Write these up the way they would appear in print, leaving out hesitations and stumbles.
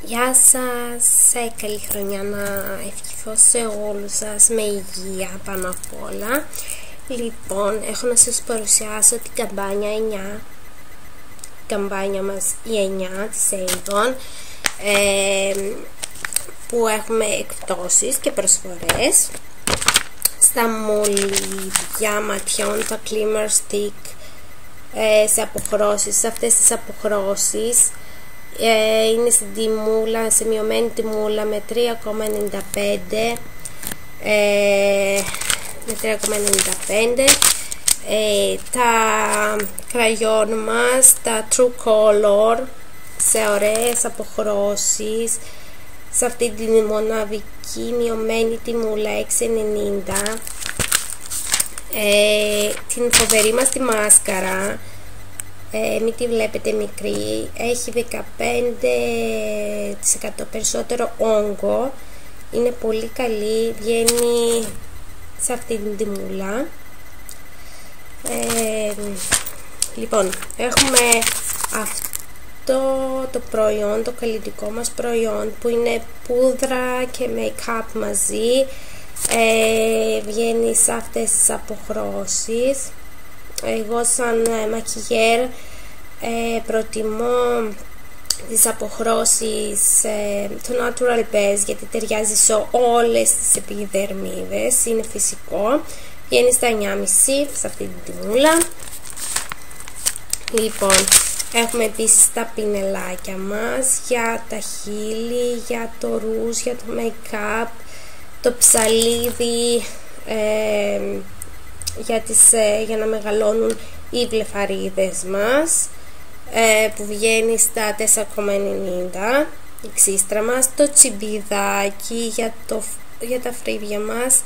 Γεια σας, καλή χρονιά να ευχηθώ σε όλους σας με υγεία πάνω απ' όλα. Λοιπόν, έχω να σας παρουσιάσω την καμπάνια 9, καμπάνια μας η 9 της Avon, που έχουμε εκπτώσεις και προσφορές στα μολυβιά ματιών, τα Glimmer Stick, σε αποχρώσεις, σε αυτές τις αποχρώσεις. Είναι στην τιμούλα, σε μειωμένη τιμούλα με 3,95, τα κραγιόν μας, τα True Color, σε ωραίες αποχρώσεις, σε αυτή την μοναδική μειωμένη τιμούλα 6,90. Την φοβερή μας τη μάσκαρα, μην τη βλέπετε μικρή, έχει 15% περισσότερο όγκο, είναι πολύ καλή, βγαίνει σε αυτή την τιμούλα. Λοιπόν, έχουμε αυτό το προϊόν, το καλλιτικό μας προϊόν, που είναι πούδρα και make-up μαζί, βγαίνει σε αυτές τις αποχρώσεις. Εγώ σαν μακιγέρ προτιμώ τις αποχρώσεις το Natural Base, γιατί ταιριάζει σε όλες τις επιδερμίδες, είναι φυσικό, βγαίνει στα 9,5 σε αυτή την τιμούλα. Λοιπόν, έχουμε επίσης τα πινελάκια μας για τα χείλη, για το ρούζ, για το make-up, το ψαλίδι, για να μεγαλώνουν οι βλεφαρίδες μας, που βγαίνει στα 4,90, η ξύστρα μας, το τσιμπιδάκι για τα φρύδια μας,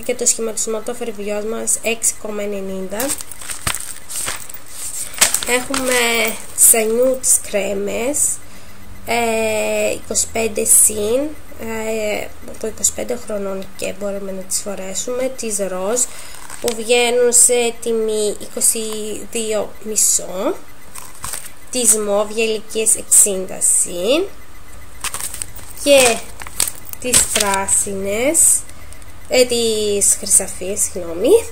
για το σχηματισμό το φερβιός μας 6,90. Έχουμε τις ανιού τις κρέμες 25 συν, από 25 χρονών και μπορούμε να τις φορέσουμε, τις ροζ, που βγαίνουν σε τιμή 22,5, τις μόβ για ηλικίες 60 συν, και τις πράσινες, τις χρυσαφίες, συγγνώμη,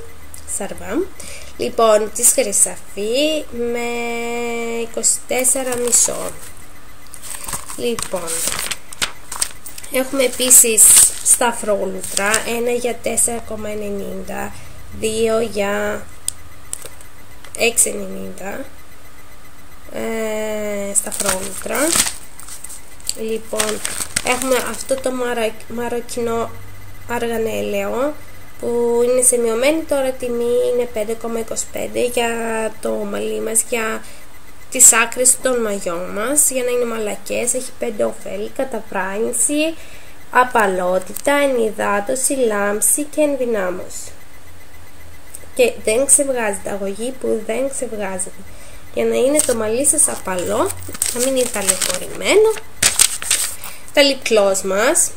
σαρβάμ. Λοιπόν, τις χρυσαφή με 24,5. Λοιπόν, έχουμε επίσης σταυρόλουτρα, ένα για 4,90, 2 για 6,90, σταυρόλουτρα. Λοιπόν, έχουμε αυτό το μαροκινό αργανέλαιο, που είναι σε μειωμένη τώρα τιμή, είναι 5,25 για το μαλλί μας, για τις άκρες των μαγιών μας, για να είναι μαλακές. Έχει 5 ωφέλη: καταπράνηση, απαλότητα, ενυδάτωση, λάμψη και ενδυνάμωση. Και δεν ξεβγάζεται, αγωγή που δεν ξεβγάζεται, για να είναι το μαλλί σας απαλό, να μην είναι ταλαιπωρημένο. Τα lip gloss μας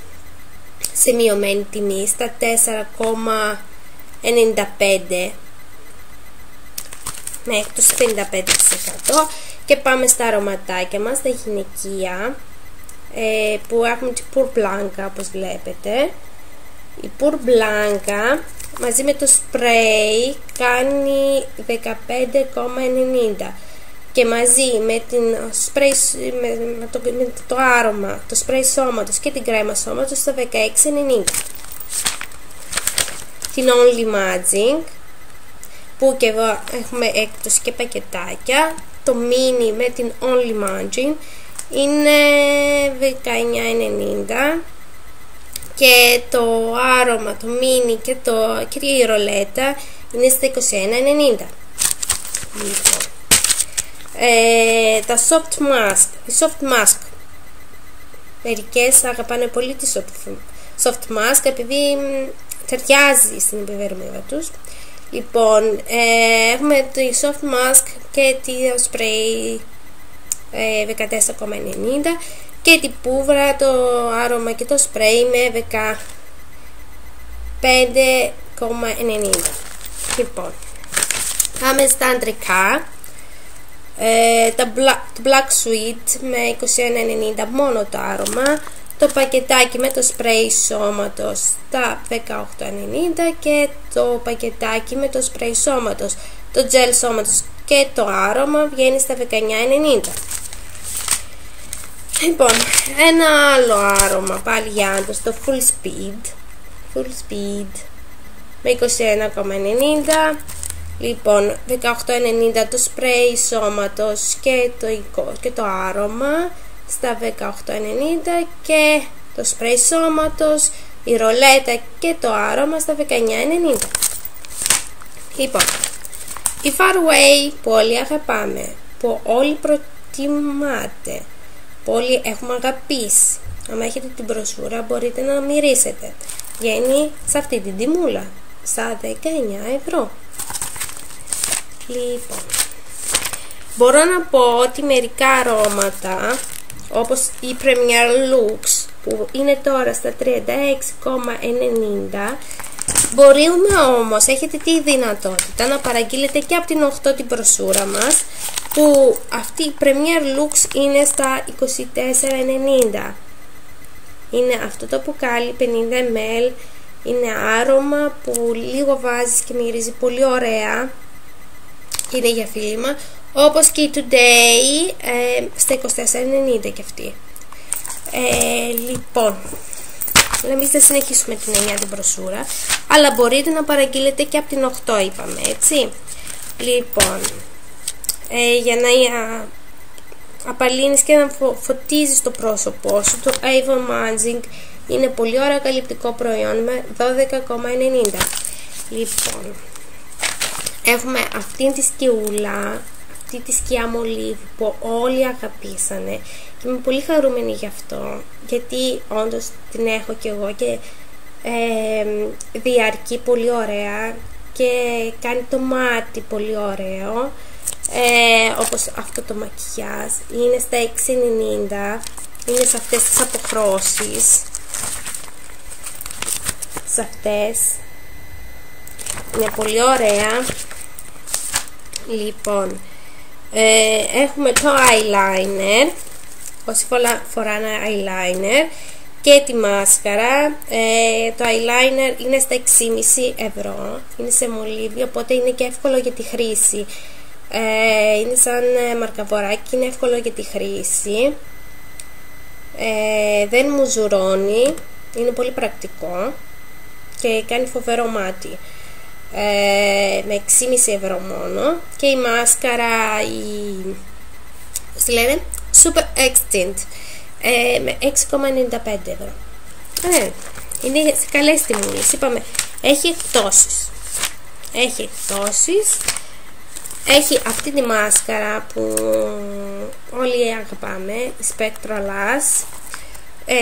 σε μειωμένη τιμή στα 4,95 με έκπτωση 55%. Και πάμε στα αρωματάκια μας, τα γυναικεία, που έχουμε την Pur Blanca, όπως βλέπετε. Η Pur Blanca μαζί με το spray κάνει 15,90, και μαζί με το άρωμα, το spray σώματος και την κρέμα σώματος στα 16,90. Την Only Magic, που και εδώ έχουμε έκπτωση και πακετάκια. Το mini με την Only Magic είναι 19,90, και το άρωμα, το mini και η ρολέτα είναι στα 21,90. Λοιπόν, τα soft mask, η soft mask, μερικές αγαπάνε πολύ τη soft mask, επειδή ταιριάζει στην επιδερμίδα τους. Λοιπόν, έχουμε τη soft mask και τη spray 14,90, και την πούβρα, το άρωμα και το spray με 15,90. Λοιπόν, πάμε στα αντρικά. το Black Sweet με 21,90 μόνο το άρωμα, το πακετάκι με το σπρέι σώματος στα 18,90 και το πακετάκι με το σπρέι σώματος, το gel σώματος και το άρωμα βγαίνει στα 19,90. Λοιπόν, ένα άλλο άρωμα πάλι για άντρες, το Full Speed με 21,90. Λοιπόν, 18,90 το σπρέι σώματος και το άρωμα στα 18,90 και το σπρέι σώματος, η ρολέτα και το άρωμα στα 19,90. Λοιπόν, η Farway που όλοι αγαπάμε, που όλοι προτιμάτε, που όλοι έχουμε αγαπήσει, αν έχετε την προσφορά μπορείτε να μυρίσετε, βγαίνει σε αυτή την τιμούλα, στα 19 ευρώ. Λοιπόν, μπορώ να πω ότι μερικά αρώματα όπως η Premier Lux που είναι τώρα στα 36,90 μπορούμε όμως, έχετε τη δυνατότητα να παραγγείλετε και από την 8 την προσούρα μας, που αυτή η Premier Lux είναι στα 24,90. Είναι αυτό το μπουκάλι 50 ml, είναι άρωμα που λίγο βάζεις και μυρίζει πολύ ωραία, είναι για φίλημα, όπως και η Today στα 24,90 και αυτή. Λοιπόν, εμείς θα συνεχίσουμε την 9 την προσούρα, αλλά μπορείτε να παραγγείλετε και από την 8 είπαμε, έτσι. Λοιπόν, για να απαλύνεις και να φωτίζεις το πρόσωπό σου, το Avon Magic είναι πολύ ωραίο καλυπτικό προϊόν με 12,90. Λοιπόν, έχουμε αυτή τη σκιούλα, αυτή τη σκιά μολύβι που όλοι αγαπήσανε και είμαι πολύ χαρούμενη γι' αυτό, γιατί όντως την έχω και εγώ και διαρκεί πολύ ωραία και κάνει το μάτι πολύ ωραίο, όπως αυτό το μακιγιάζ. Είναι στα 6,90, είναι σε αυτές τις αποχρώσεις, σε αυτές, είναι πολύ ωραία. Λοιπόν, έχουμε το eyeliner, όσοι φοράνε eyeliner, και τη μάσκαρα. Το eyeliner είναι στα 6,5 ευρώ, είναι σε μολύβι, οπότε είναι και εύκολο για τη χρήση. Είναι σαν μαρκαβοράκι, είναι εύκολο για τη χρήση, δεν μου ζουρώνει, είναι πολύ πρακτικό και κάνει φοβερό μάτι. Με 6,5 ευρώ μόνο. Και η μάσκαρα, τι λένε, Super Extint, με 6,95 ευρώ. Είναι σε καλές τιμούλες. Είπαμε, έχει εκπτώσεις. Έχει αυτή τη μάσκαρα που όλοι αγαπάμε, η Spectralash,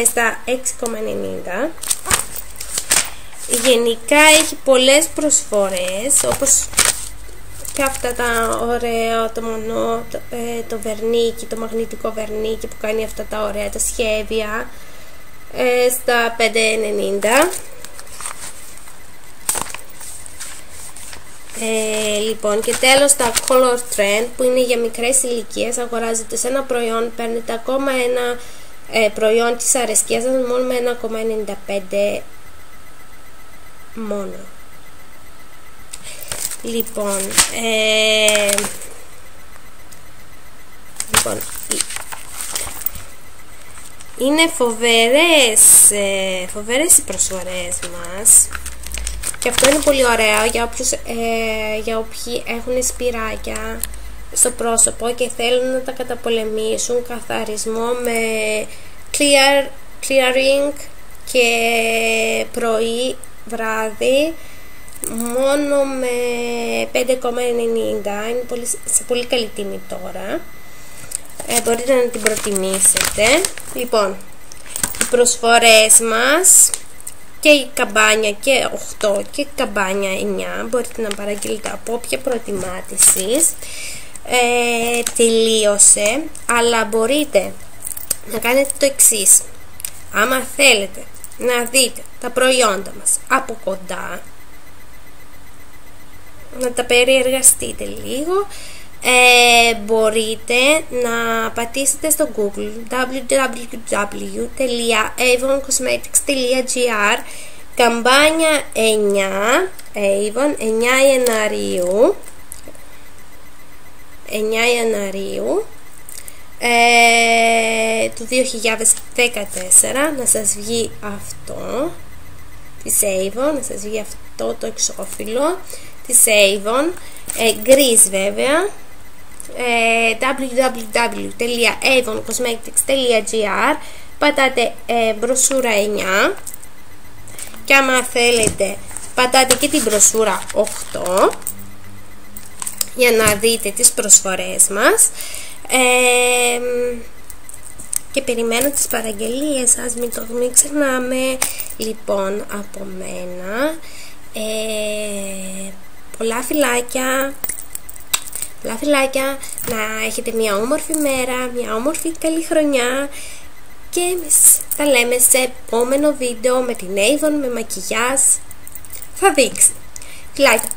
στα 6,90. Γενικά έχει πολλές προσφορές, όπως και αυτά τα ωραία, το βερνίκι, το μαγνητικό βερνίκι που κάνει αυτά τα ωραία τα σχέδια, στα 5,90. Λοιπόν, και τέλος τα Color Trend που είναι για μικρές ηλικίες. Αγοράζετε σε ένα προϊόν, παίρνετε ακόμα ένα προϊόν της αρεσκίας σας μόνο με 1,95 μόνο. Λοιπόν, είναι φοβερές οι προσφορές μας. Και αυτό είναι πολύ ωραίο για όποιοι έχουν σπυράκια στο πρόσωπο και θέλουν να τα καταπολεμήσουν. Καθαρισμό με clearing και πρωί βράδυ μόνο με 5,90. Είναι σε πολύ καλή τιμή τώρα. Μπορείτε να την προτιμήσετε. Λοιπόν, οι προσφορές μας και η καμπάνια και 8 και η καμπάνια 9 μπορείτε να παραγγείλετε από όποια προτιμάτε εσείς. Τελείωσε, αλλά μπορείτε να κάνετε το εξής. Άμα θέλετε να δείτε τα προϊόντα μας από κοντά, να τα περιεργαστείτε λίγο, μπορείτε να πατήσετε στο Google www.avoncosmetics.gr καμπάνια 9 Avon 9 Ιανουαρίου του 2014, να σας βγει αυτό της Avon, να σας βγει αυτό το εξώφυλλο της Avon, γκρις βέβαια, www.avoncosmetics.gr, πατάτε μπροσούρα 9 και άμα θέλετε πατάτε και την μπροσούρα 8 για να δείτε τις προσφορές μας, και περιμένω τις παραγγελίες σας, μην ξεχνάμε. Λοιπόν, από μένα πολλά φιλάκια, να έχετε μια όμορφη μέρα, μια όμορφη καλή χρονιά και εμείς τα λέμε σε επόμενο βίντεο με την Avon, με μακιγιάζ, θα δείξει. Φιλάκια!